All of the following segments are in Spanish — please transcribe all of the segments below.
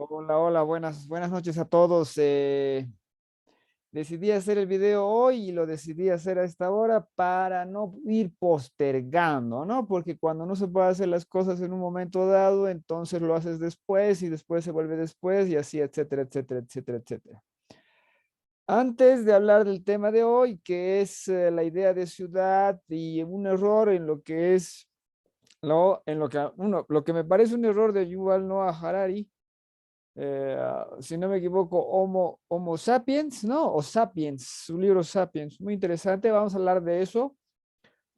Hola, hola, buenas noches a todos. Decidí hacer el video hoy y lo decidí hacer a esta hora para no ir postergando, ¿no? Porque cuando no se puede hacer las cosas en un momento dado, entonces lo haces después y después se vuelve después y así, etcétera, etcétera, etcétera, etcétera. Antes de hablar del tema de hoy, que es la idea de ciudad y un error en lo que es, en lo que, lo que me parece un error de Yuval Noah Harari, si no me equivoco, Homo Sapiens, ¿no? O Sapiens, su libro Sapiens, muy interesante, vamos a hablar de eso,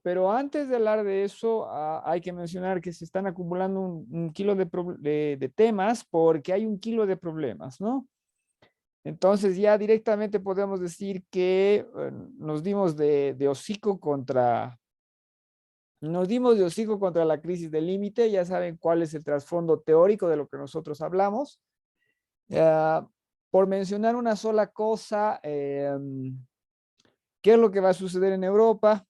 pero antes de hablar de eso, hay que mencionar que se están acumulando un kilo de temas porque hay un kilo de problemas, ¿no? Entonces ya directamente podemos decir que nos dimos de hocico contra... Nos dimos de hocico contra la crisis del límite, ya saben cuál es el trasfondo teórico de lo que nosotros hablamos. Ah, por mencionar una sola cosa, ¿qué es lo que va a suceder en Europa?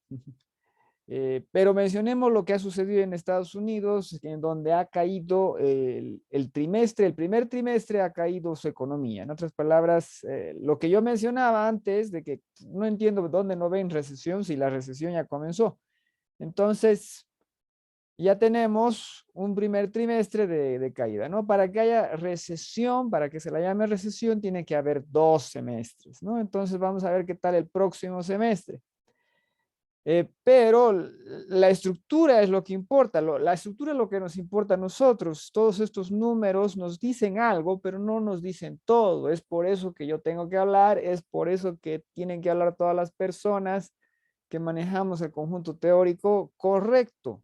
Pero mencionemos lo que ha sucedido en Estados Unidos, en donde ha caído el trimestre, el primer trimestre ha caído su economía. En otras palabras, lo que yo mencionaba antes de que no entiendo dónde no ven recesión si la recesión ya comenzó. Entonces, ya tenemos un primer trimestre de caída, ¿no? Para que haya recesión, para que se la llame recesión, tiene que haber 2 semestres, ¿no? Entonces vamos a ver qué tal el próximo semestre. Pero la estructura es lo que importa, la estructura es lo que nos importa a nosotros. Todos estos números nos dicen algo, pero no nos dicen todo. Es por eso que yo tengo que hablar, es por eso que tienen que hablar todas las personas que manejamos el conjunto teórico correcto.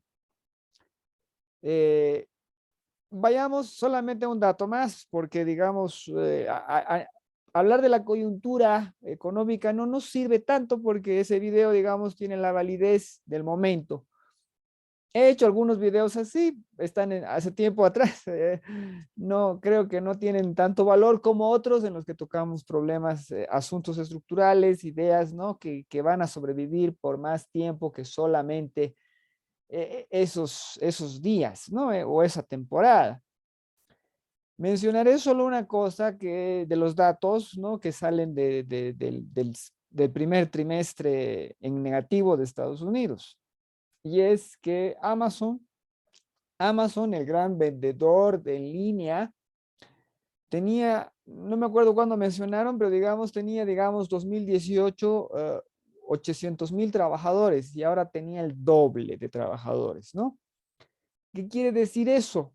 Eh, Vayamos solamente a un dato más, porque digamos, hablar de la coyuntura económica no nos sirve tanto porque ese video, digamos, tiene la validez del momento. He hecho algunos videos así, están hace tiempo atrás. No, creo que no tienen tanto valor como otros en los que tocamos problemas, asuntos estructurales, ideas, ¿no? Que van a sobrevivir por más tiempo que solamente esos días, ¿no? O esa temporada. Mencionaré solo una cosa que de los datos, ¿no? Que salen del primer trimestre en negativo de Estados Unidos. Y es que Amazon, el gran vendedor de en línea, tenía, no me acuerdo cuándo mencionaron, pero digamos, tenía, digamos, 2018, 800,000 trabajadores y ahora tenía el doble de trabajadores, ¿no? ¿Qué quiere decir eso?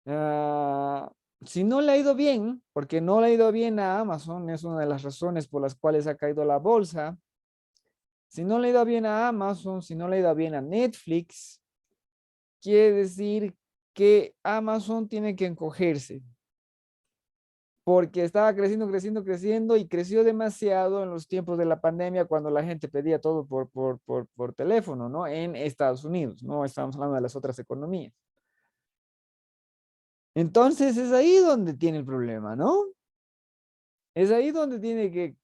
Ah, si no le ha ido bien, porque no le ha ido bien a Amazon, es una de las razones por las cuales ha caído la bolsa. Si no le ha ido bien a Amazon, si no le ha ido bien a Netflix, quiere decir que Amazon tiene que encogerse, porque estaba creciendo, creciendo, creciendo y creció demasiado en los tiempos de la pandemia cuando la gente pedía todo por teléfono, ¿no? En Estados Unidos, no estamos hablando de las otras economías. Entonces es ahí donde tiene el problema, ¿no? Es ahí donde tiene que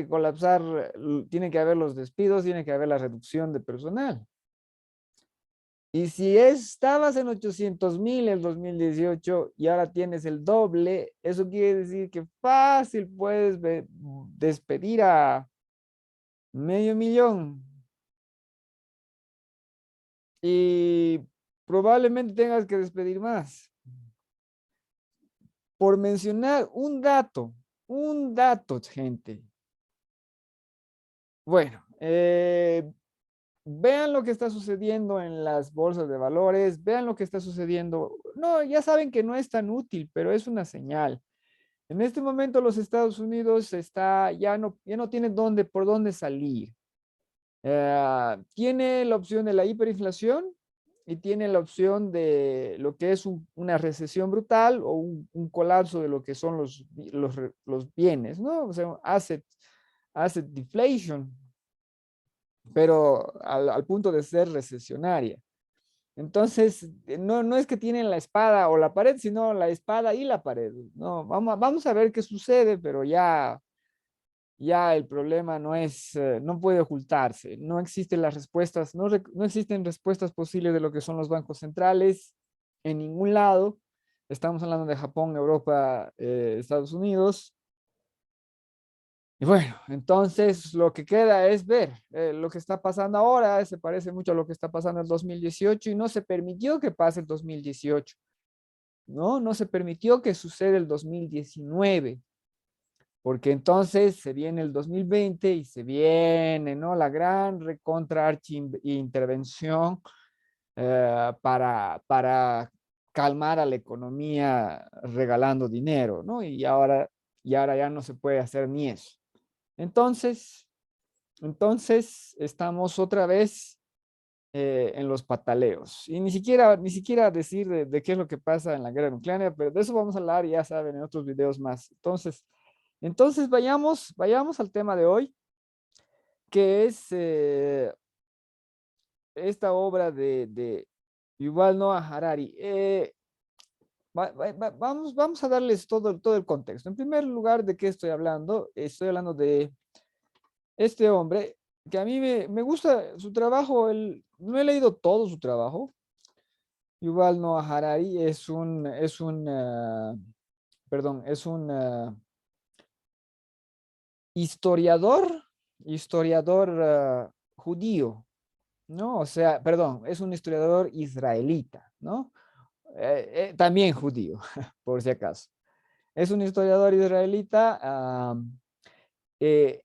colapsar, tiene que haber los despidos, tiene que haber la reducción de personal. Y si estabas en 800,000 en 2018 y ahora tienes el doble, eso quiere decir que fácil puedes despedir a 500,000 y probablemente tengas que despedir más. Por mencionar un dato, gente. Bueno, vean lo que está sucediendo en las bolsas de valores, vean lo que está sucediendo. No, ya saben que no es tan útil, pero es una señal. En este momento los Estados Unidos ya no tiene por dónde salir. Tiene la opción de la hiperinflación y tiene la opción de lo que es una recesión brutal o un colapso de lo que son los bienes, ¿no? O sea, asset deflation, pero al punto de ser recesionaria. Entonces, no es que tienen la espada o la pared, sino la espada y la pared. No, vamos a ver qué sucede, pero ya el problema no puede ocultarse. No existen las respuestas, no existen respuestas posibles de lo que son los bancos centrales en ningún lado. Estamos hablando de Japón, Europa, Estados Unidos. Y bueno, entonces lo que queda es ver lo que está pasando ahora. Se parece mucho a lo que está pasando en el 2018 y no se permitió que pase el 2018, ¿no? No se permitió que suceda el 2019, porque entonces se viene el 2020 y se viene, ¿no? La gran recontra archi intervención para calmar a la economía regalando dinero, ¿no? Y ahora ya no se puede hacer ni eso. Entonces, entonces estamos otra vez en los pataleos. Y ni siquiera decir de qué es lo que pasa en la guerra nuclear, pero de eso vamos a hablar, ya saben, en otros videos más. Entonces vayamos al tema de hoy, que es esta obra de Yuval Noah Harari. Vamos a darles todo el contexto. En primer lugar, ¿de qué estoy hablando? Estoy hablando de este hombre, que a mí me gusta su trabajo. No he leído todo su trabajo. Yuval Noah Harari perdón, es un historiador, judío, ¿no? O sea, perdón, es un historiador israelita, ¿no? También judío, por si acaso. Es un historiador israelita, eh,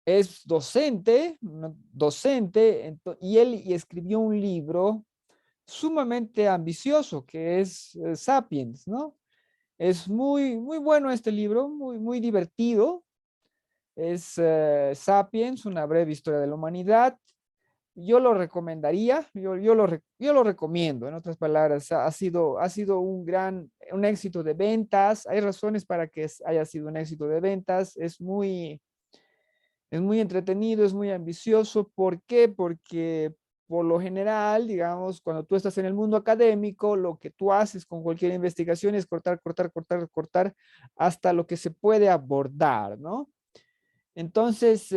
es docente, ¿no? Docente, y él escribió un libro sumamente ambicioso que es Sapiens, ¿no? Es muy, muy bueno este libro, muy, muy divertido. Es Sapiens, una breve historia de la humanidad. Yo lo recomendaría, yo lo recomiendo. En otras palabras, ha sido un éxito de ventas. Hay razones para que haya sido un éxito de ventas. Es muy entretenido, es muy ambicioso. ¿Por qué? Porque por lo general, digamos, cuando tú estás en el mundo académico, lo que tú haces con cualquier investigación es cortar, cortar, cortar, cortar hasta lo que se puede abordar, ¿no? Entonces,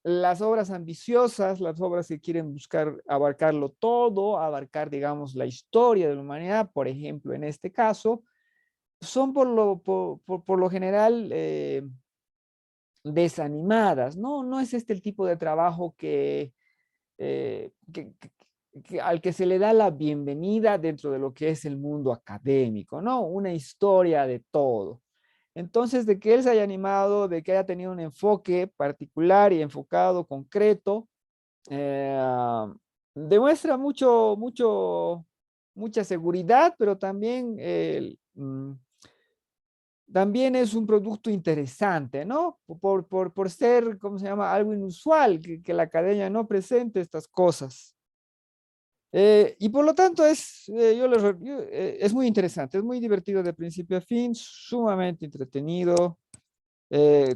las obras ambiciosas, las obras que quieren buscar abarcarlo todo, abarcar, digamos, la historia de la humanidad, por ejemplo, en este caso, son por lo general desanimadas, ¿no? No es este el tipo de trabajo eh, que- que- al que se le da la bienvenida dentro de lo que es el mundo académico, ¿no? Una historia de todo. Entonces, de que él se haya animado, de que haya tenido un enfoque particular y enfocado, concreto, eh, demuestra mucha seguridad, pero también es un producto interesante, ¿no? Por ser, ¿cómo se llama? Algo inusual, que la academia no presente estas cosas. Y por lo tanto es muy interesante, es muy divertido de principio a fin, sumamente entretenido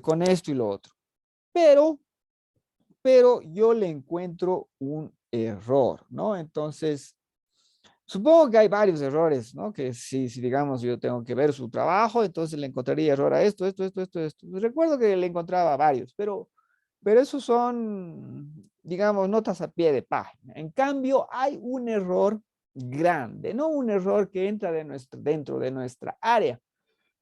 con esto y lo otro. Pero, pero yo le encuentro un error, ¿no? Entonces, supongo que hay varios errores, ¿no? Que si digamos yo tengo que ver su trabajo, entonces le encontraría error a esto. Recuerdo que le encontraba varios, pero esos son, digamos, notas a pie de página. En cambio, hay un error grande, no un error que entra dentro de nuestra área,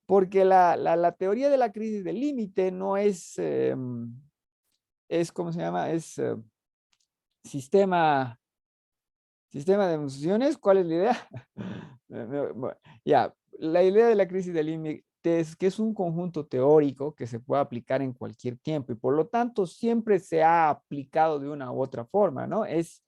porque la teoría de la crisis del límite no ¿cómo se llama? Es sistema Sistema de emociones, ¿cuál es la idea? Ya, la idea de la crisis del límite es que es un conjunto teórico que se puede aplicar en cualquier tiempo y por lo tanto siempre se ha aplicado de una u otra forma, ¿no? Es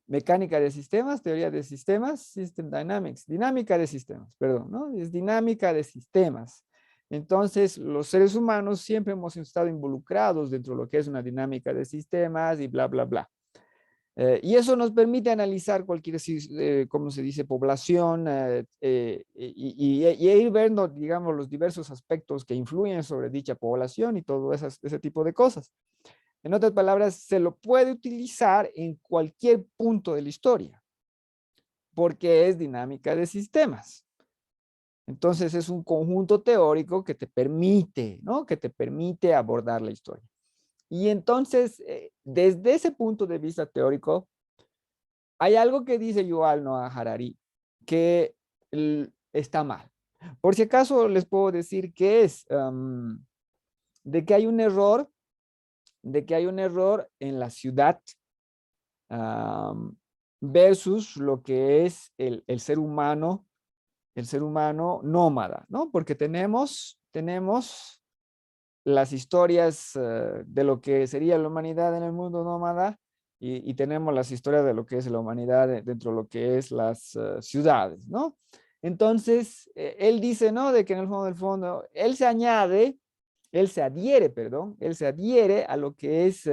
mecánica de sistemas, teoría de sistemas, system dynamics, dinámica de sistemas, perdón, ¿no? Es dinámica de sistemas. Entonces, los seres humanos siempre hemos estado involucrados dentro de lo que es una dinámica de sistemas y bla, bla, bla. Y eso nos permite analizar cualquier, ¿cómo se dice?, población y ir viendo, digamos, los diversos aspectos que influyen sobre dicha población y todo ese tipo de cosas. En otras palabras, se lo puede utilizar en cualquier punto de la historia, porque es dinámica de sistemas. Entonces es un conjunto teórico que te permite, ¿no? Que te permite abordar la historia. Y entonces, desde ese punto de vista teórico, hay algo que dice Yuval Noah Harari, que está mal. Por si acaso les puedo decir que es de que hay un error, de que hay un error en la ciudad am, versus lo que es el ser humano nómada, ¿no? Porque tenemos las historias de lo que sería la humanidad en el mundo nómada y tenemos las historias de lo que es la humanidad dentro de lo que es las ciudades, ¿no? Entonces, él dice, ¿no? De que en el fondo del fondo, él se adhiere a lo que es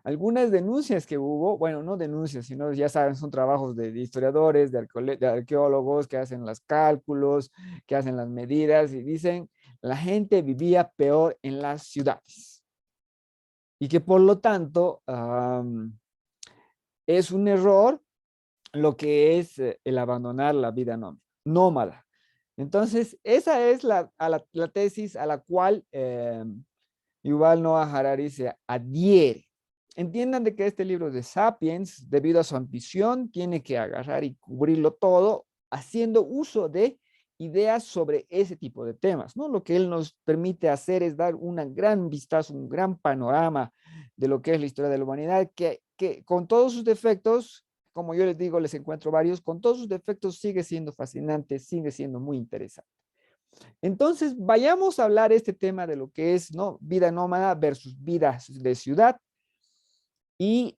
algunas denuncias que hubo, bueno, no denuncias, sino ya saben, son trabajos de historiadores, de arqueólogos que hacen los cálculos, que hacen las medidas y dicen, la gente vivía peor en las ciudades y que por lo tanto es un error lo que es el abandonar la vida nómada. Entonces, esa es la tesis a la cual Yuval Noah Harari se adhiere. Entiendan de que este libro de Sapiens, debido a su ambición, tiene que agarrar y cubrirlo todo, haciendo uso de ideas sobre ese tipo de temas, ¿no? Lo que él nos permite hacer es dar un gran vistazo, un gran panorama de lo que es la historia de la humanidad, que con todos sus defectos, como yo les digo, les encuentro varios, con todos sus defectos sigue siendo fascinante, sigue siendo muy interesante. Entonces, vayamos a hablar este tema de lo que es, ¿no? Vida nómada versus vida de ciudad. Y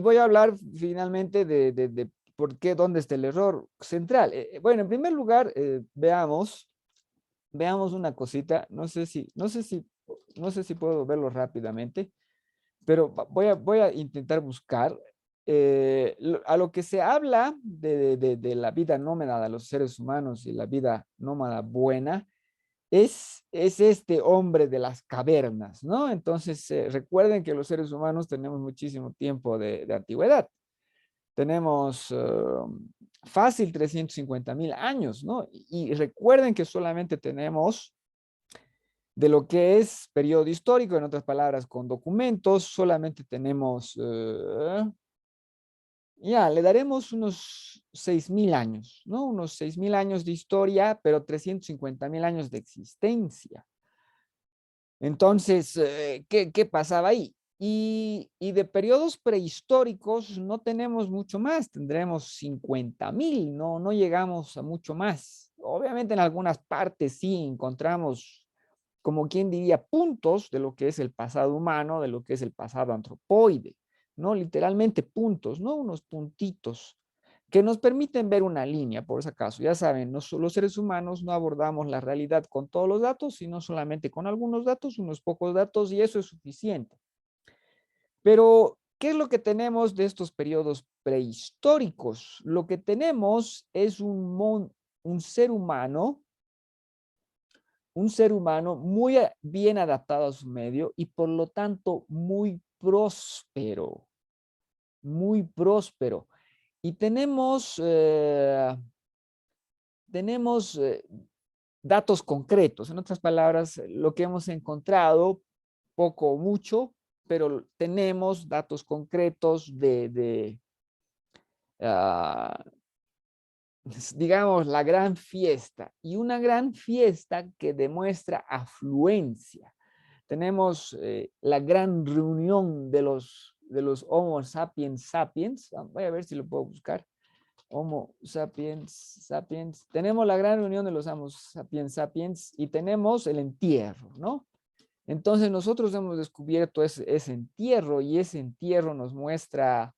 voy a hablar finalmente de por qué, dónde está el error central. Bueno, en primer lugar, veamos una cosita. No sé si puedo verlo rápidamente, pero voy a intentar buscar. A lo que se habla de la vida nómada de los seres humanos y la vida nómada buena, es este hombre de las cavernas, ¿no? Entonces, recuerden que los seres humanos tenemos muchísimo tiempo de antigüedad. Tenemos fácil 350.000 años, ¿no? Y recuerden que solamente tenemos de lo que es periodo histórico, en otras palabras, con documentos, solamente tenemos ya, le daremos unos 6.000 años, ¿no? Unos 6.000 años de historia, pero 350.000 años de existencia. Entonces, ¿qué pasaba ahí? Y de periodos prehistóricos no tenemos mucho más, tendremos 50.000, no llegamos a mucho más. Obviamente en algunas partes sí encontramos, como quien diría, puntos de lo que es el pasado humano, de lo que es el pasado antropoide, ¿no? Literalmente puntos, ¿no? Unos puntitos que nos permiten ver una línea, por si acaso. Ya saben, los seres humanos no abordamos la realidad con todos los datos, sino solamente con algunos datos, unos pocos datos, y eso es suficiente. Pero, ¿qué es lo que tenemos de estos periodos prehistóricos? Lo que tenemos es un ser humano, un ser humano muy bien adaptado a su medio y por lo tanto muy próspero, muy próspero. Y tenemos datos concretos. En otras palabras, lo que hemos encontrado, poco o mucho, pero tenemos datos concretos uh, digamos, la gran fiesta. Y una gran fiesta que demuestra afluencia. Tenemos la gran reunión de los Homo sapiens sapiens. Voy a ver si lo puedo buscar. Homo sapiens sapiens. Tenemos la gran reunión de los Homo sapiens sapiens y tenemos el entierro, ¿no? Entonces nosotros hemos descubierto ese entierro y ese entierro nos muestra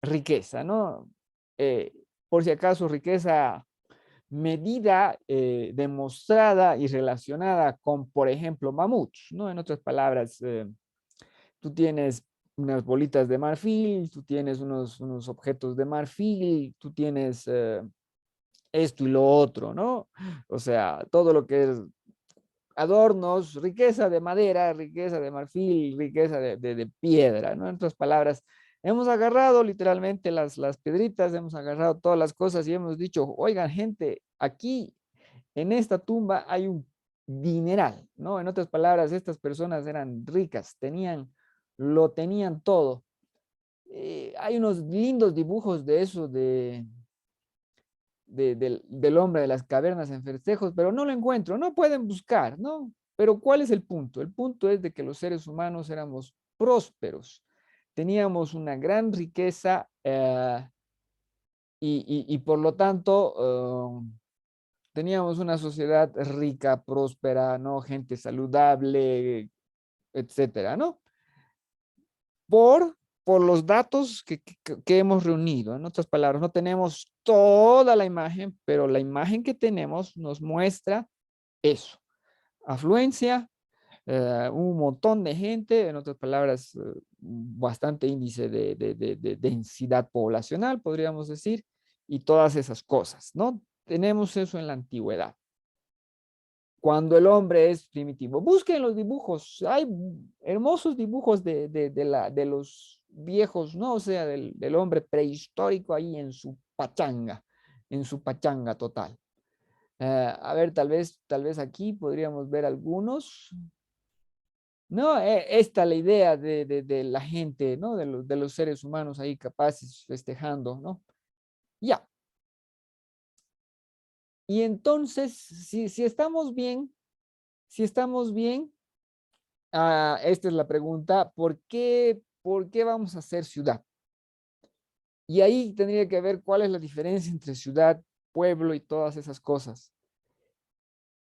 riqueza, ¿no? Eh, por si acaso, riqueza medida, demostrada y relacionada con, por ejemplo, mamuts, ¿no? En otras palabras, tú tienes unas bolitas de marfil, tú tienes unos objetos de marfil, tú tienes esto y lo otro, ¿no? O sea, todo lo que es adornos, riqueza de madera, riqueza de marfil, riqueza de piedra, ¿no? En otras palabras, hemos agarrado literalmente las piedritas, hemos agarrado todas las cosas y hemos dicho, oigan, gente, aquí en esta tumba hay un dineral, ¿no? En otras palabras, estas personas eran ricas, lo tenían todo. Hay unos lindos dibujos de eso, del hombre de las cavernas en festejos, pero no lo encuentro, no pueden buscar, ¿no? Pero ¿cuál es el punto? El punto es de que los seres humanos éramos prósperos, teníamos una gran riqueza y por lo tanto teníamos una sociedad rica, próspera, ¿no? Gente saludable, etcétera, ¿no? Por, por los datos que hemos reunido. En otras palabras, no tenemos toda la imagen, pero la imagen que tenemos nos muestra eso. Afluencia, un montón de gente, en otras palabras, bastante índice de densidad poblacional, podríamos decir, y todas esas cosas, ¿no? Tenemos eso en la antigüedad. Cuando el hombre es primitivo. Busquen los dibujos, hay hermosos dibujos de los viejos, ¿no? O sea, del hombre prehistórico ahí en su pachanga total. A ver, tal vez aquí podríamos ver algunos. No, esta la idea de la gente, ¿no? De los seres humanos ahí capaces festejando, ¿no? Ya. Y entonces, si estamos bien, si estamos bien, esta es la pregunta, por qué vamos a hacer ciudad? Y ahí tendría que ver cuál es la diferencia entre ciudad, pueblo y todas esas cosas.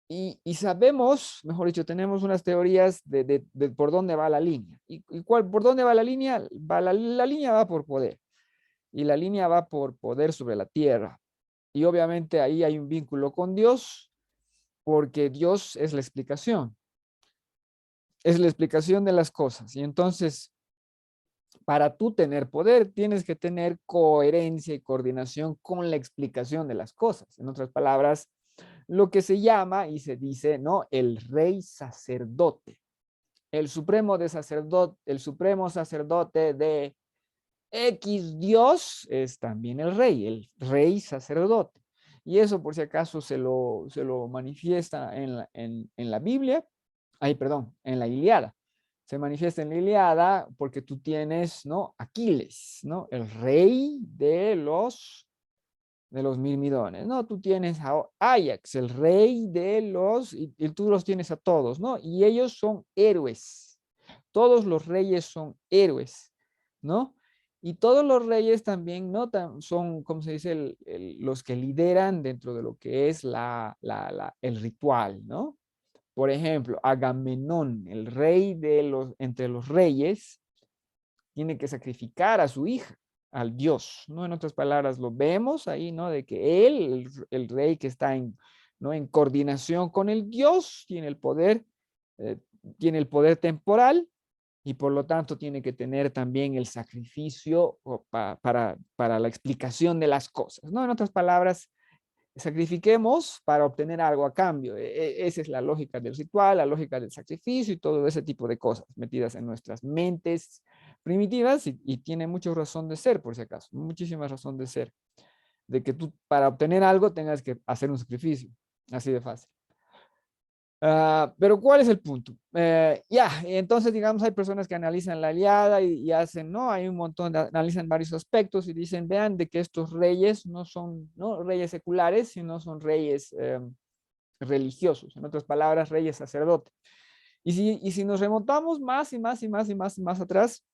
Y sabemos, mejor dicho, tenemos unas teorías de por dónde va la línea. ¿Por dónde va la línea? La línea va por poder. Y la línea va por poder sobre la tierra. Y obviamente ahí hay un vínculo con Dios, porque Dios es la explicación. Es la explicación de las cosas. Y entonces, para tú tener poder, tienes que tener coherencia y coordinación con la explicación de las cosas. En otras palabras, lo que se llama y se dice, ¿no? El rey sacerdote. El supremo sacerdote de X Dios es también el rey sacerdote. Y eso por si acaso se lo manifiesta en la Biblia, perdón, en la Iliada. Se manifiesta en la Iliada porque tú tienes, ¿no? Aquiles, ¿no? El rey de los mirmidones, ¿no? Tú tienes a Ajax, el rey y tú los tienes a todos, ¿no? Y ellos son héroes. Todos los reyes son héroes, ¿no? Y todos los reyes también, ¿no? Son, como se dice, los que lideran dentro de lo que es el ritual, ¿no? Por ejemplo, Agamenón, el rey entre los reyes, tiene que sacrificar a su hija, al dios, ¿no? En otras palabras, lo vemos ahí, ¿no? De que él, el rey que está ¿no? En coordinación con el dios, eh, tiene el poder temporal y por lo tanto tiene que tener también el sacrificio para la explicación de las cosas, ¿no? En otras palabras, sacrifiquemos para obtener algo a cambio. Esa es la lógica del ritual, la lógica del sacrificio y todo ese tipo de cosas metidas en nuestras mentes primitivas y tiene mucha razón de ser, por si acaso, muchísima razón de ser, de que tú para obtener algo tengas que hacer un sacrificio, así de fácil. Pero ¿cuál es el punto? Entonces, digamos, hay personas que analizan la Ilíada y hacen, ¿no? Hay un montón, analizan varios aspectos y dicen, vean, de que estos reyes no son, ¿no? Reyes seculares, sino son reyes religiosos, en otras palabras, reyes sacerdotes. Y si nos remontamos más y más y más y más y más atrás,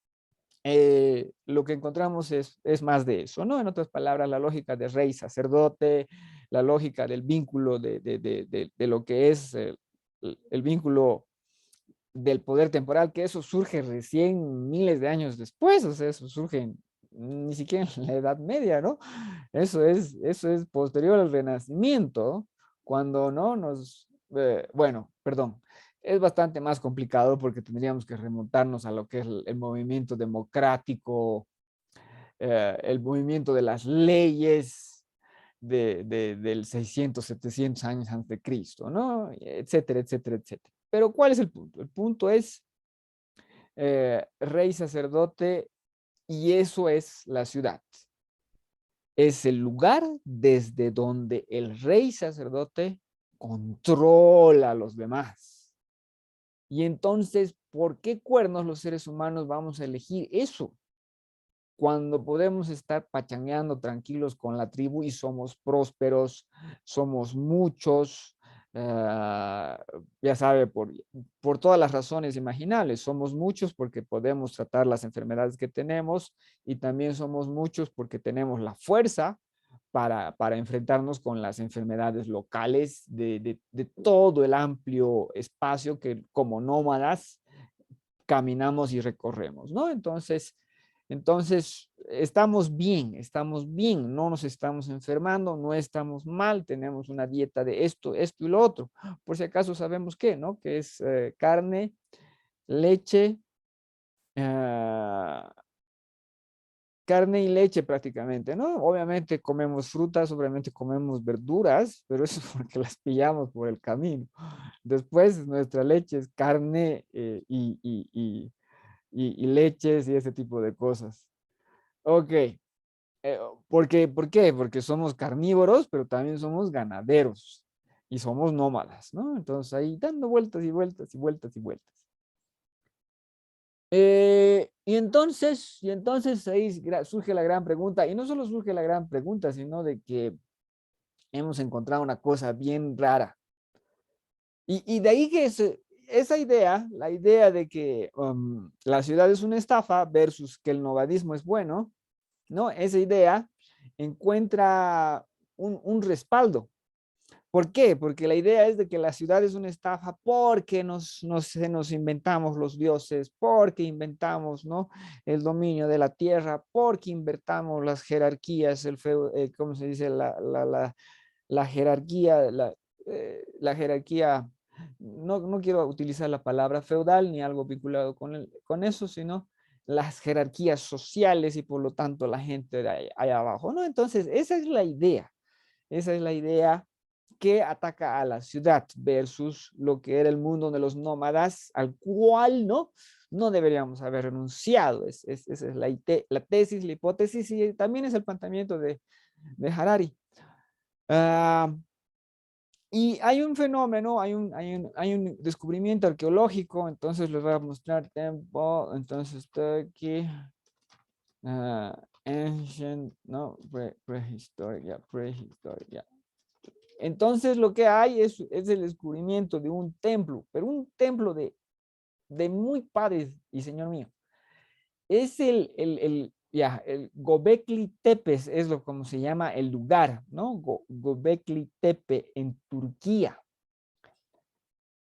lo que encontramos es más de eso, ¿no? En otras palabras, la lógica de rey sacerdote, la lógica del vínculo de lo que es el vínculo del poder temporal, que eso surge recién miles de años después, o sea, eso surge ni siquiera en la Edad Media, ¿no? Eso es posterior al Renacimiento, cuando no bueno, perdón, es bastante más complicado porque tendríamos que remontarnos a lo que es el movimiento democrático, el movimiento de las leyes del 600, 700 años antes de Cristo, ¿no? Etcétera, etcétera, etcétera. Pero ¿cuál es el punto? El punto es rey sacerdote y eso es la ciudad. Es el lugar desde donde el rey sacerdote controla a los demás. Y entonces, ¿por qué cuernos los seres humanos vamos a elegir eso? cuando podemos estar pachangueando tranquilos con la tribu y somos prósperos, somos muchos, ah, ya sabe, por todas las razones imaginables. Somos muchos porque podemos tratar las enfermedades que tenemos y también somos muchos porque tenemos la fuerza para enfrentarnos con las enfermedades locales de todo el amplio espacio que como nómadas caminamos y recorremos, ¿no? Entonces estamos bien, no nos estamos enfermando, no estamos mal, tenemos una dieta de esto y lo otro. Por si acaso sabemos qué, ¿no? Que es carne, leche, ah, carne y leche prácticamente, ¿no? Obviamente comemos frutas, obviamente comemos verduras, pero eso es porque las pillamos por el camino. Después nuestra leche es carne y leches y ese tipo de cosas. Ok. ¿Por qué? Porque somos carnívoros, pero también somos ganaderos y somos nómadas, ¿no? Entonces ahí dando vueltas y vueltas y vueltas y vueltas. Y entonces ahí surge la gran pregunta, y no solo surge la gran pregunta, sino de que hemos encontrado una cosa bien rara. Y de ahí que esa idea, la idea de que la ciudad es una estafa versus que el nomadismo es bueno, ¿no? Esa idea encuentra un respaldo. ¿Por qué? Porque la idea es de que la ciudad es una estafa porque nos inventamos los dioses, porque inventamos, ¿no? El dominio de la tierra, porque inventamos las jerarquías, ¿cómo se dice? La jerarquía, la jerarquía, no quiero utilizar la palabra feudal ni algo vinculado con eso, sino las jerarquías sociales y por lo tanto la gente de ahí abajo, ¿no? Entonces, esa es la idea que ataca a la ciudad versus lo que era el mundo de los nómadas, al cual no deberíamos haber renunciado. Esa es la tesis, la hipótesis y también es el planteamiento de Harari. Ah, y hay un fenómeno, hay un descubrimiento arqueológico, entonces les voy a mostrar tiempo, entonces está aquí, ancient, no, prehistoria. Entonces lo que hay es el descubrimiento de un templo, pero un templo de muy padre y señor mío. Es el Göbekli Tepes, es lo como se llama el lugar, ¿no? Göbekli Tepe en Turquía.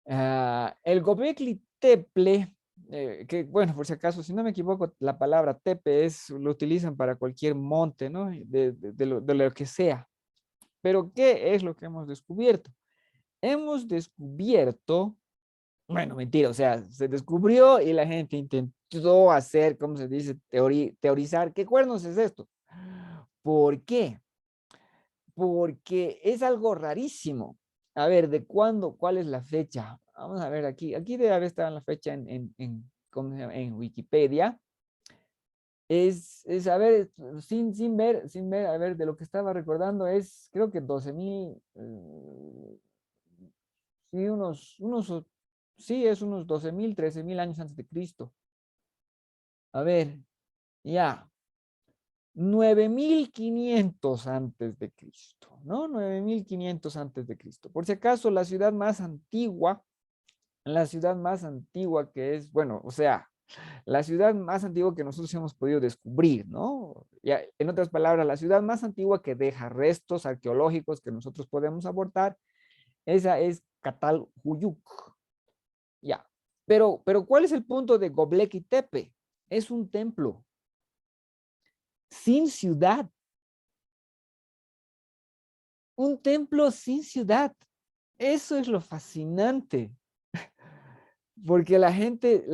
El Göbekli Tepe, que bueno, por si acaso, si no me equivoco, la palabra tepe lo utilizan para cualquier monte, ¿no? De lo que sea. Pero ¿qué es lo que hemos descubierto? Hemos descubierto, bueno, mentira, o sea, se descubrió y la gente intentó hacer, ¿cómo se dice? Teorizar, ¿qué cuernos es esto? ¿Por qué? Porque es algo rarísimo. A ver, ¿de cuándo? ¿Cuál es la fecha? Vamos a ver aquí. Aquí debe haber estado la fecha ¿cómo se llama? En Wikipedia. A ver, sin ver, a ver, de lo que estaba recordando es, creo que 12.000, sí, sí, es unos 12.000, 13.000 años antes de Cristo. A ver, ya, 9.500 antes de Cristo, ¿no? 9.500 antes de Cristo. Por si acaso, la ciudad más antigua que es, bueno, o sea, la ciudad más antigua que nosotros hemos podido descubrir, ¿no? Ya, en otras palabras, la ciudad más antigua que deja restos arqueológicos que nosotros podemos abortar, esa es Catalhuyuk. Ya. Pero ¿cuál es el punto de Göbekli Tepe? Es un templo sin ciudad. Un templo sin ciudad. Eso es lo fascinante. Porque la gente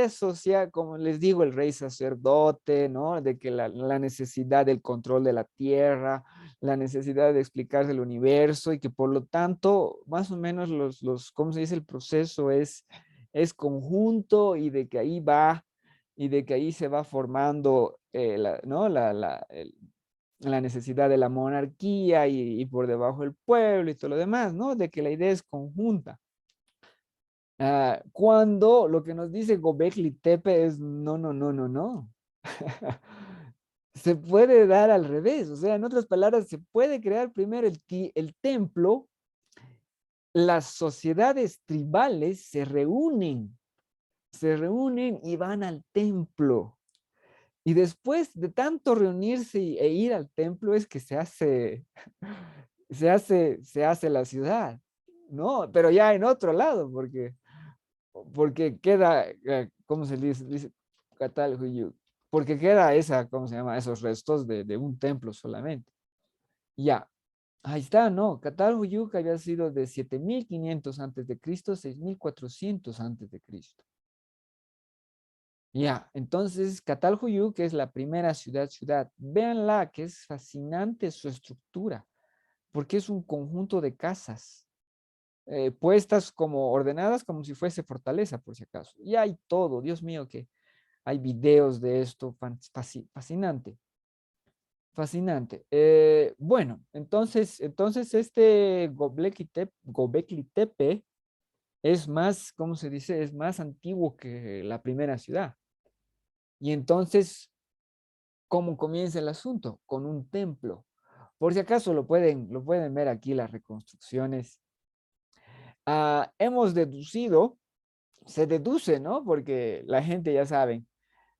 asocia, como les digo, el rey sacerdote, ¿no? De que la necesidad del control de la tierra, la necesidad de explicarse el universo y que por lo tanto, más o menos ¿cómo se dice? El proceso es conjunto y de que ahí va, y de que ahí se va formando, ¿no? La necesidad de la monarquía y por debajo el pueblo y todo lo demás, ¿no? De que la idea es conjunta. Cuando lo que nos dice Göbekli Tepe es no, no, no, no, no. Se puede dar al revés, o sea, en otras palabras, se puede crear primero el templo, las sociedades tribales se reúnen y van al templo. Y después de tanto reunirse e ir al templo es que se hace la ciudad, ¿no? Pero ya en otro lado, porque queda, ¿cómo se dice? Dice Catalhuyuk, porque queda esa, ¿cómo se llama? Esos restos de un templo solamente. Ya, ahí está, ¿no? Catalhuyuk había sido de 7500 antes de Cristo, 6400 antes de Cristo. Ya, entonces Catalhuyuk es la primera ciudad. Véanla, que es fascinante su estructura, porque es un conjunto de casas puestas como ordenadas como si fuese fortaleza, por si acaso. Y hay todo, Dios mío, que hay videos de esto, fascinante, fascinante. Bueno, entonces este Gobekli Tepe es más, ¿cómo se dice? Es más antiguo que la primera ciudad. Y entonces, ¿cómo comienza el asunto? Con un templo. Por si acaso lo pueden ver aquí las reconstrucciones. Hemos deducido, se deduce, ¿no? Porque la gente ya sabe,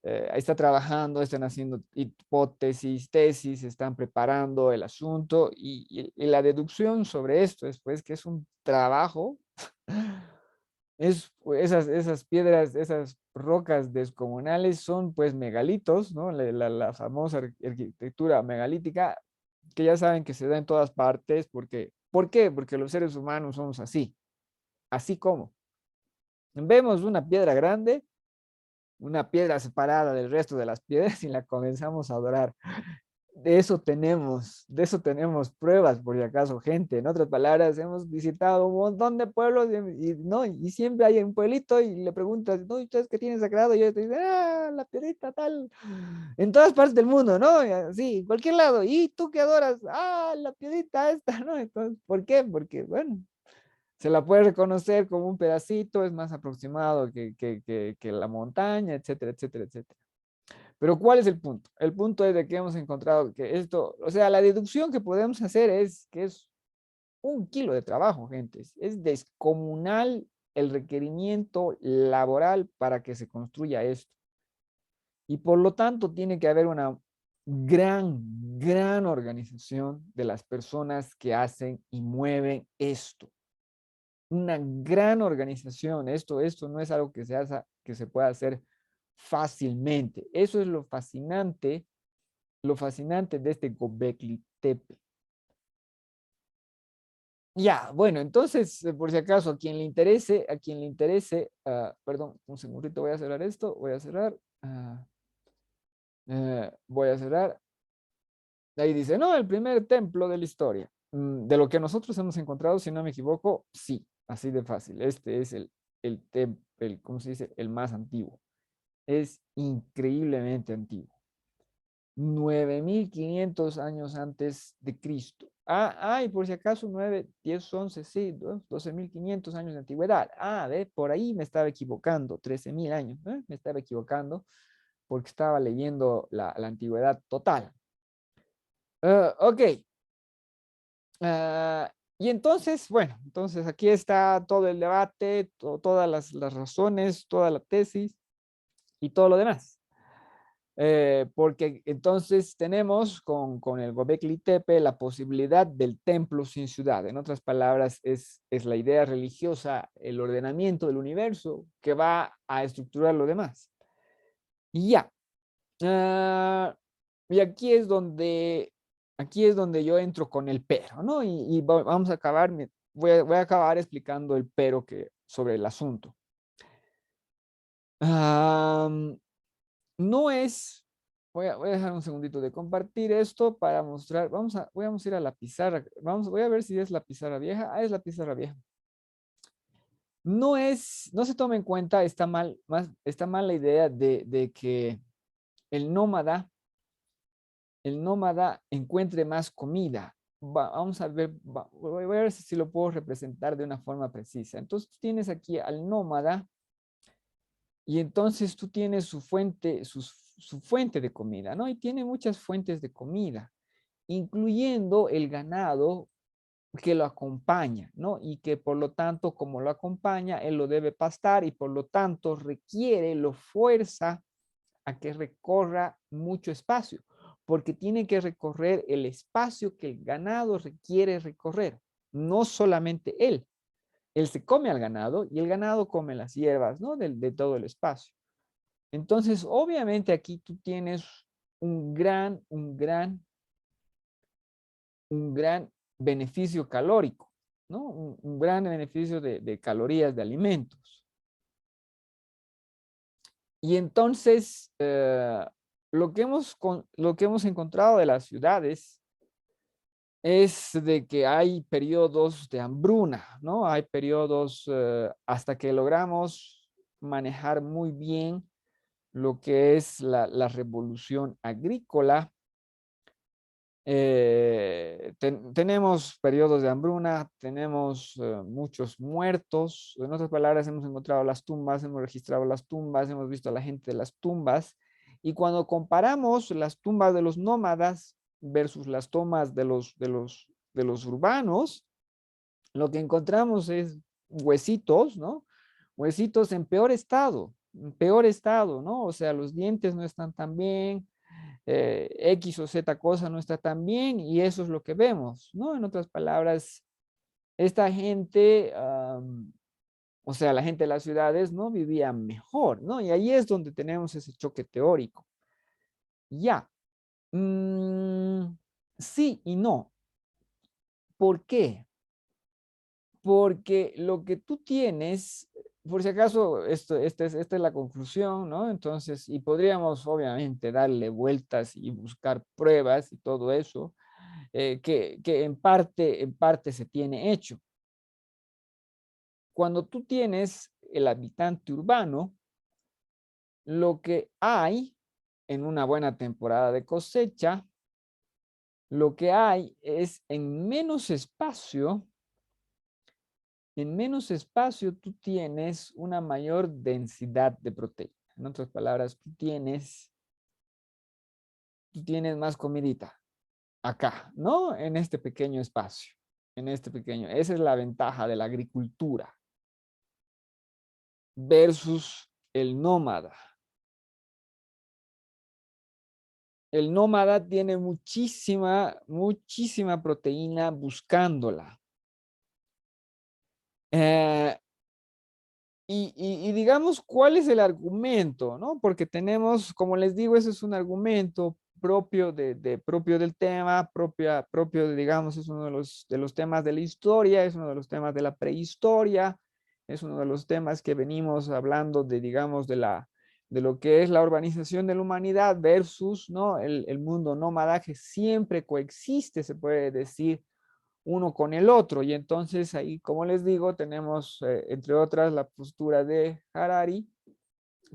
está trabajando, están haciendo hipótesis, tesis, están preparando el asunto y la deducción sobre esto es pues que es un trabajo, es esas piedras, esas rocas descomunales son pues megalitos, ¿no? La famosa arquitectura megalítica que ya saben que se da en todas partes porque, ¿por qué? Porque los seres humanos somos así, así como vemos una piedra grande, una piedra separada del resto de las piedras y la comenzamos a adorar. De eso tenemos pruebas, por si acaso, gente. En otras palabras, hemos visitado un montón de pueblos no, y siempre hay un pueblito y le preguntas, no, ¿y ustedes qué tienen sagrado? Y ellos te dicen, la piedrita tal. En todas partes del mundo, ¿no? Sí, en cualquier lado. ¿Y tú qué adoras? La piedrita esta, ¿no? Entonces, ¿por qué? Porque, bueno, se la puede reconocer como un pedacito, es más aproximado que la montaña, etcétera, etcétera, etcétera. Pero ¿cuál es el punto? El punto es de que hemos encontrado que esto, o sea, la deducción que podemos hacer es que es 1 kilo de trabajo, gente. Es descomunal el requerimiento laboral para que se construya esto. Y por lo tanto tiene que haber una gran, gran organización de las personas que hacen y mueven esto. Una gran organización. Esto no es algo que se pueda hacer fácilmente. Eso es lo fascinante de este Gobekli Tepe. Ya, bueno, entonces, por si acaso, a quien le interese, perdón, un segundito, voy a cerrar esto, voy a cerrar. Ahí dice, no, el primer templo de la historia. De lo que nosotros hemos encontrado, si no me equivoco, sí, así de fácil. Este es ¿cómo se dice? El más antiguo. Es increíblemente antiguo. 9500 años antes de Cristo. Y por si acaso 9, 10, 11, sí, 12500 años de antigüedad. Por ahí me estaba equivocando, 13000 años, me estaba equivocando porque estaba leyendo la antigüedad total. Ok. Y entonces, bueno, entonces aquí está todo el debate, todas las razones, toda la tesis y todo lo demás. Porque entonces tenemos con el Gobekli Tepe la posibilidad del templo sin ciudad. En otras palabras, es la idea religiosa, el ordenamiento del universo que va a estructurar lo demás. Y ya. Y aquí es donde yo entro con el pero, ¿no? Y vamos a acabar, voy a acabar explicando el pero sobre el asunto. No es, voy a dejar un segundito de compartir esto para mostrar, vamos a ir a la pizarra, voy a ver si es la pizarra vieja, es la pizarra vieja. No se toma en cuenta, está mal la idea de que el nómada, encuentre más comida. Vamos a ver, voy a ver si lo puedo representar de una forma precisa. Entonces tú tienes aquí al nómada y entonces tú tienes su fuente, su fuente de comida, ¿no? Y tiene muchas fuentes de comida, incluyendo el ganado que lo acompaña, ¿no? Y que por lo tanto, como lo acompaña, él lo debe pastar y por lo tanto requiere, lo fuerza a que recorra mucho espacio, porque tiene que recorrer el espacio que el ganado requiere recorrer, no solamente él. Él se come al ganado y el ganado come las hierbas, ¿no? De todo el espacio. Entonces, obviamente aquí tú tienes un gran beneficio calórico, ¿no? Un gran beneficio de calorías de alimentos. Y entonces, lo que hemos encontrado de las ciudades es de que hay periodos de hambruna, ¿no? Hay periodos hasta que logramos manejar muy bien lo que es la revolución agrícola. Tenemos periodos de hambruna, tenemos muchos muertos. En otras palabras, hemos encontrado las tumbas, hemos registrado las tumbas, hemos visto a la gente de las tumbas. Y cuando comparamos las tumbas de los nómadas versus las tumbas de los urbanos, lo que encontramos es huesitos, ¿no? Huesitos en peor estado, ¿no? O sea, los dientes no están tan bien, X o Z cosa no está tan bien y eso es lo que vemos, ¿no? En otras palabras, esta gente, o sea, la gente de las ciudades, ¿no? Vivía mejor, ¿no? Y ahí es donde tenemos ese choque teórico. Ya. Sí y no. ¿Por qué? Porque lo que tú tienes, por si acaso, esta es la conclusión, ¿no? Entonces, y podríamos obviamente darle vueltas y buscar pruebas y todo eso, que en parte se tiene hecho. Cuando tú tienes el habitante urbano, lo que hay en una buena temporada de cosecha, lo que hay es en menos espacio tú tienes una mayor densidad de proteína. En otras palabras, tú tienes más comidita acá, ¿no? En este pequeño espacio, esa es la ventaja de la agricultura versus el nómada. El nómada tiene muchísima, muchísima proteína buscándola. Eh, y digamos, ¿cuál es el argumento? ¿No? Porque tenemos, como les digo, ese es un argumento propio, propio del tema, digamos, es uno de los temas de la historia, es uno de los temas de la prehistoria, es uno de los temas que venimos hablando digamos, de lo que es la urbanización de la humanidad versus, ¿no? el mundo nómada que siempre coexiste, se puede decir, uno con el otro. Y entonces ahí, como les digo, tenemos, entre otras, la postura de Harari,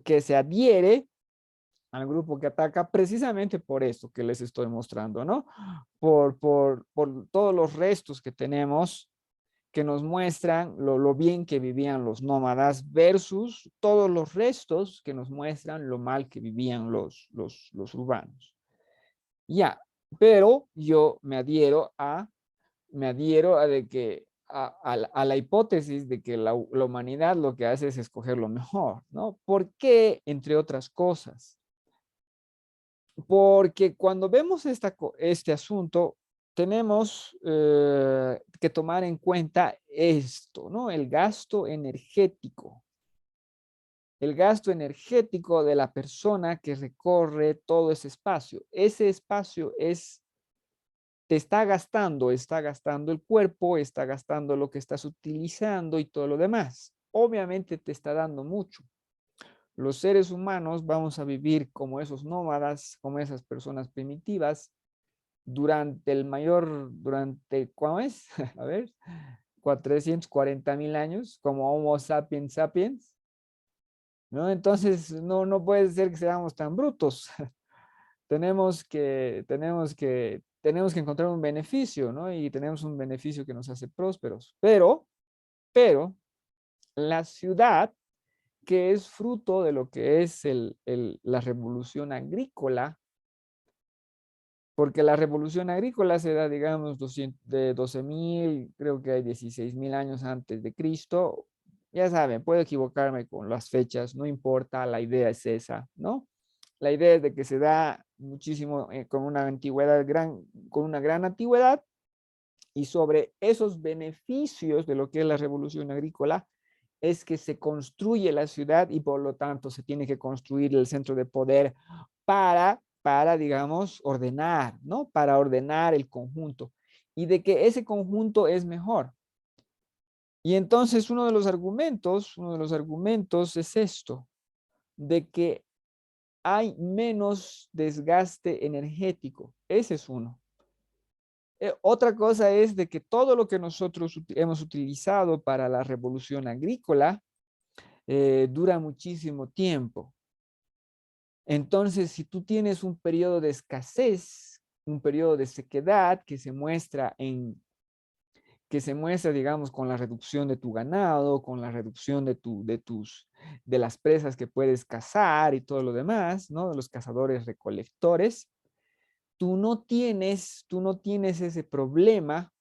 que se adhiere al grupo que ataca precisamente por eso que les estoy mostrando, ¿no? Por todos los restos que tenemos que nos muestran lo bien que vivían los nómadas versus todos los restos que nos muestran lo mal que vivían los urbanos. Ya, pero yo me adhiero a la hipótesis de que la humanidad lo que hace es escoger lo mejor, ¿no? ¿Por qué? Entre otras cosas. Porque cuando vemos este asunto, tenemos que tomar en cuenta esto, ¿no? El gasto energético. El gasto energético de la persona que recorre todo ese espacio. Ese espacio te está gastando el cuerpo, está gastando lo que estás utilizando y todo lo demás. Obviamente te está dando mucho. Los seres humanos vamos a vivir como esos nómadas, como esas personas primitivas, ¿cómo es? A ver, 440.000 años, como Homo sapiens sapiens, ¿no? Entonces, no puede ser que seamos tan brutos. Tenemos que encontrar un beneficio, ¿no? Y tenemos un beneficio que nos hace prósperos. Pero, la ciudad que es fruto de lo que es la revolución agrícola, porque la revolución agrícola se da, digamos, de 12.000, creo que hay 16.000 años antes de Cristo. Ya saben, puedo equivocarme con las fechas, no importa, la idea es esa, ¿no? La idea es de que se da muchísimo, con una antigüedad con una gran antigüedad, y sobre esos beneficios de lo que es la revolución agrícola es que se construye la ciudad y por lo tanto se tiene que construir el centro de poder digamos, ordenar, ¿no? Para ordenar el conjunto y de que ese conjunto es mejor. Y entonces uno de los argumentos es esto, de que hay menos desgaste energético. Ese es uno. Otra cosa es de que todo lo que nosotros hemos utilizado para la revolución agrícola dura muchísimo tiempo. Entonces, si tú tienes un periodo de escasez, un periodo de sequedad que se muestra, digamos, con la reducción de tu ganado, con la reducción de las presas que puedes cazar y todo lo demás, ¿no? De los cazadores recolectores, tú no tienes ese problema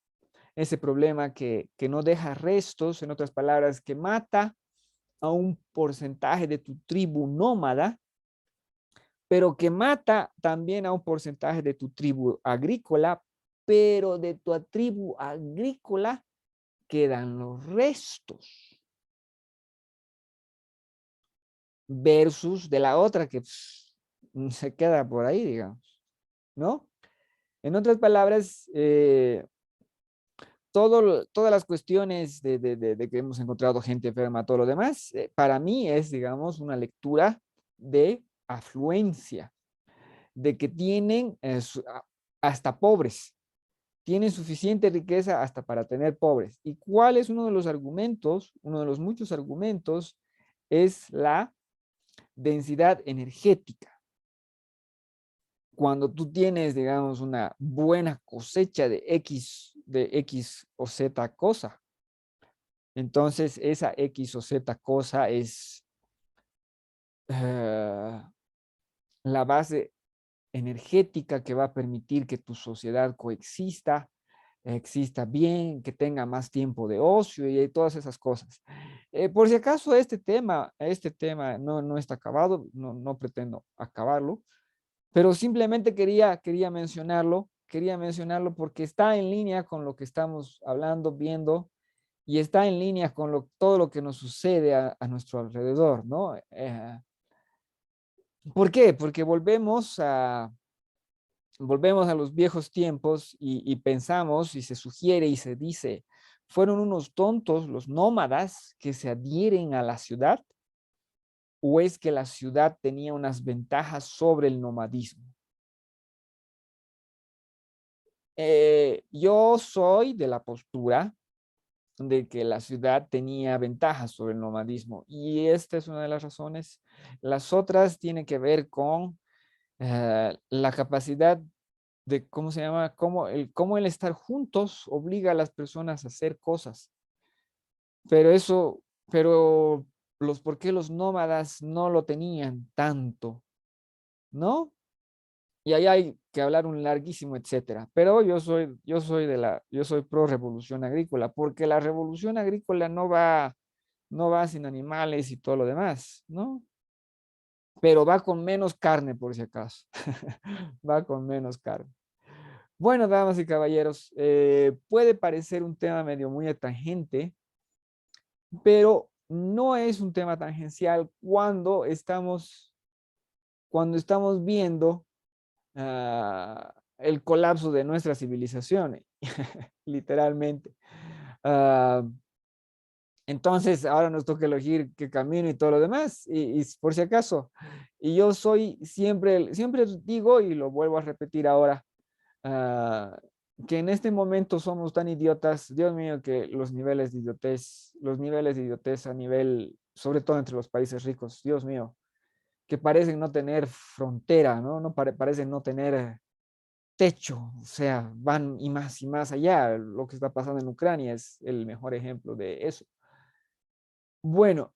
que no deja restos, en otras palabras, que mata a un porcentaje de tu tribu nómada, pero que mata también a un porcentaje de tu tribu agrícola, pero de tu tribu agrícola quedan los restos, versus de la otra que se queda por ahí, digamos, ¿no? En otras palabras, todas las cuestiones de que hemos encontrado gente enferma, todo lo demás, para mí es, digamos, una lectura de afluencia, de que tienen hasta pobres, tienen suficiente riqueza hasta para tener pobres. ¿Y cuál es uno de los argumentos? Uno de los muchos argumentos es la densidad energética. Cuando tú tienes, digamos, una buena cosecha de X o Z cosa, entonces esa X o Z cosa es la base energética que va a permitir que tu sociedad exista bien, que tenga más tiempo de ocio y todas esas cosas. Por si acaso este tema no está acabado, no pretendo acabarlo, pero simplemente quería mencionarlo porque está en línea con lo que estamos hablando, viendo, y está en línea con todo lo que nos sucede a nuestro alrededor, ¿no? ¿Por qué? Porque volvemos a los viejos tiempos y pensamos y se sugiere y se dice, ¿fueron unos tontos los nómadas que se adhieren a la ciudad? ¿O es que la ciudad tenía unas ventajas sobre el nomadismo? Yo soy de la postura de que la ciudad tenía ventajas sobre el nomadismo y esta es una de las razones. Las otras tienen que ver con la capacidad de, ¿cómo se llama? Cómo el estar juntos obliga a las personas a hacer cosas. Pero ¿por qué los nómadas no lo tenían tanto? ¿No? Y ahí hay que hablar un larguísimo etcétera. Pero yo soy pro revolución agrícola, porque la revolución agrícola no va sin animales y todo lo demás, ¿no? Pero va con menos carne, por si acaso. Va con menos carne. Bueno, damas y caballeros, puede parecer un tema medio muy tangente, pero no es un tema tangencial cuando estamos viendo el colapso de nuestra civilización, literalmente. Ah, entonces, ahora nos toca elegir qué camino y todo lo demás, y por si acaso, y yo siempre digo, y lo vuelvo a repetir ahora, ah, que en este momento somos tan idiotas, Dios mío, que los niveles de idiotez a nivel, sobre todo entre los países ricos, Dios mío, que parecen no tener frontera, ¿no? Parecen no tener techo, o sea, van y más allá. Lo que está pasando en Ucrania es el mejor ejemplo de eso. Bueno,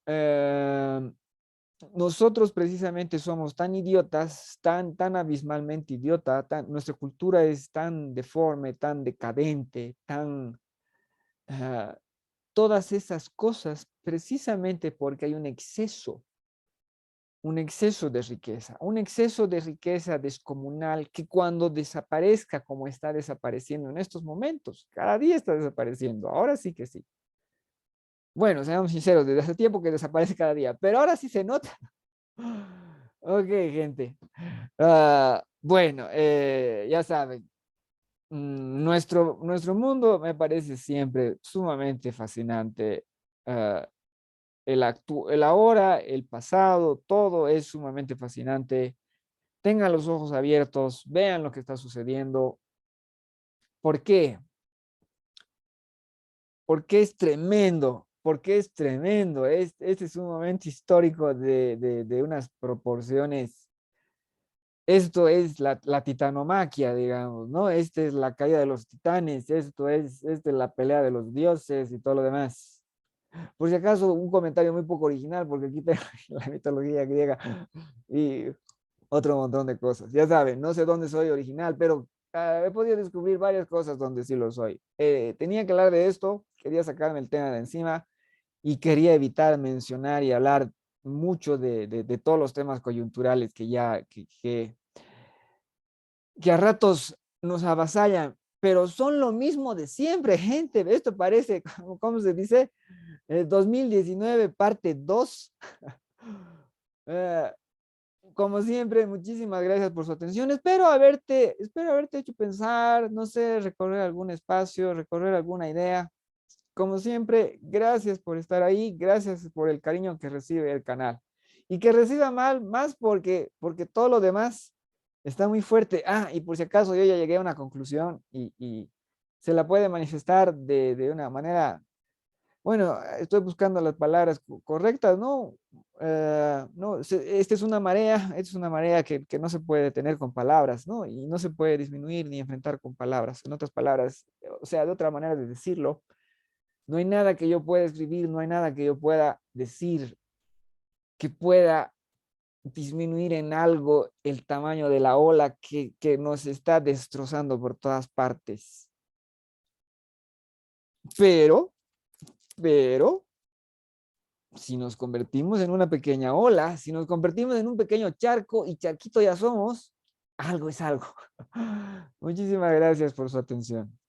nosotros precisamente somos tan idiotas, tan abismalmente idiota, nuestra cultura es tan deforme, tan decadente, ah, todas esas cosas precisamente porque hay un exceso un exceso de riqueza descomunal que cuando desaparezca como está desapareciendo en estos momentos, cada día está desapareciendo, ahora sí que sí. Bueno, seamos sinceros, desde hace tiempo que desaparece cada día, pero ahora sí se nota. Ok, gente. Bueno, ya saben, nuestro mundo me parece siempre sumamente fascinante. Ah, el ahora, el pasado, todo es sumamente fascinante. Tengan los ojos abiertos, vean lo que está sucediendo. ¿Por qué? Porque es tremendo, porque es tremendo. Este es un momento histórico de unas proporciones. Esto es la titanomaquia, digamos, ¿no? Esta es la caída de los titanes, esta es la pelea de los dioses y todo lo demás. Por si acaso, un comentario muy poco original, porque aquí tengo la mitología griega y otro montón de cosas. Ya saben, no sé dónde soy original, pero he podido descubrir varias cosas donde sí lo soy. Tenía que hablar de esto, quería sacarme el tema de encima y quería evitar mencionar y hablar mucho de todos los temas coyunturales que a ratos nos avasallan, pero son lo mismo de siempre, gente. Esto parece, ¿cómo se dice? 2019, parte 2. Eh, Como siempre, muchísimas gracias por su atención. Espero haberte hecho pensar, no sé, recorrer algún espacio, recorrer alguna idea. Como siempre, gracias por estar ahí, gracias por el cariño que recibe el canal. Y que reciba más porque todo lo demás está muy fuerte. Y por si acaso yo ya llegué a una conclusión y se la puede manifestar de una manera, bueno, estoy buscando las palabras correctas, ¿no? No, esta es una marea que no se puede detener con palabras, ¿no? Y no se puede disminuir ni enfrentar con palabras. En otras palabras, o sea, de otra manera de decirlo, no hay nada que yo pueda escribir, no hay nada que yo pueda decir que pueda disminuir en algo el tamaño de la ola que nos está destrozando por todas partes. Pero, pero, si nos convertimos en una pequeña ola, si nos convertimos en un pequeño charco y charquito ya somos, algo es algo. Muchísimas gracias por su atención.